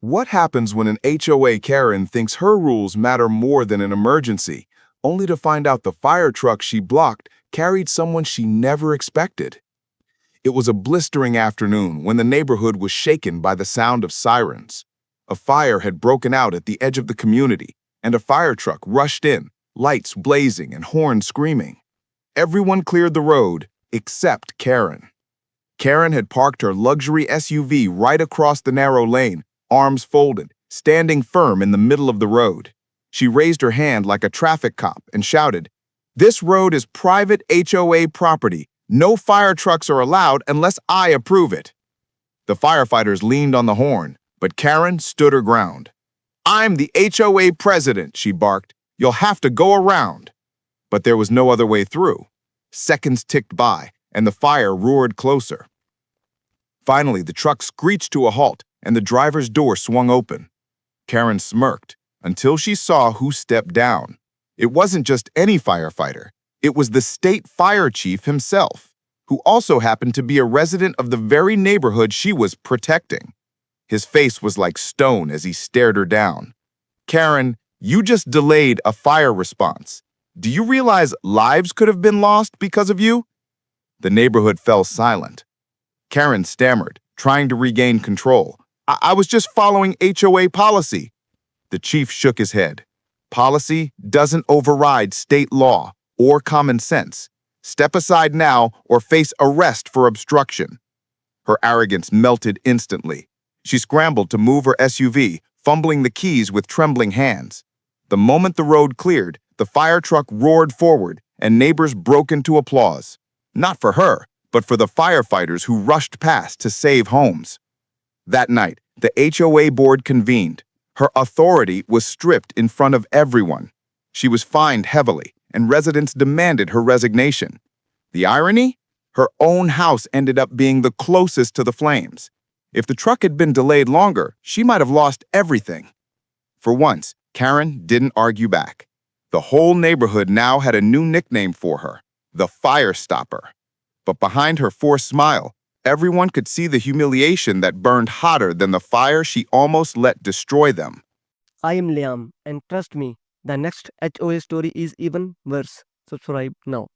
What happens when an HOA Karen thinks her rules matter more than an emergency, only to find out the fire truck she blocked carried someone she never expected? It was a blistering afternoon when the neighborhood was shaken by the sound of sirens. A fire had broken out at the edge of the community, and a fire truck rushed in, lights blazing and horns screaming. Everyone cleared the road except Karen. Karen had parked her luxury SUV right across the narrow lane, arms folded, standing firm in the middle of the road. She raised her hand like a traffic cop and shouted, "This road is private HOA property. No fire trucks are allowed unless I approve it." The firefighters leaned on the horn, but Karen stood her ground. "I'm the HOA president," she barked. "You'll have to go around." But there was no other way through. Seconds ticked by, and the fire roared closer. Finally, the truck screeched to a halt, and the driver's door swung open. Karen smirked until she saw who stepped down. It wasn't just any firefighter. It was the state fire chief himself, who also happened to be a resident of the very neighborhood she was protecting. His face was like stone as he stared her down. "Karen, you just delayed a fire response. Do you realize lives could have been lost because of you?" The neighborhood fell silent. Karen stammered, trying to regain control. I was just following HOA policy." The chief shook his head. "Policy doesn't override state law or common sense. Step aside now or face arrest for obstruction." Her arrogance melted instantly. She scrambled to move her SUV, fumbling the keys with trembling hands. The moment the road cleared, the fire truck roared forward, and neighbors broke into applause. Not for her, but for the firefighters who rushed past to save homes. That night, the HOA board convened. Her authority was stripped in front of everyone. She was fined heavily, and residents demanded her resignation. The irony? Her own house ended up being the closest to the flames. If the truck had been delayed longer, she might have lost everything. For once, Karen didn't argue back. The whole neighborhood now had a new nickname for her, the Fire Stopper. But behind her forced smile, everyone could see the humiliation that burned hotter than the fire she almost let destroy them. I am Liam, and trust me, the next HOA story is even worse. Subscribe now.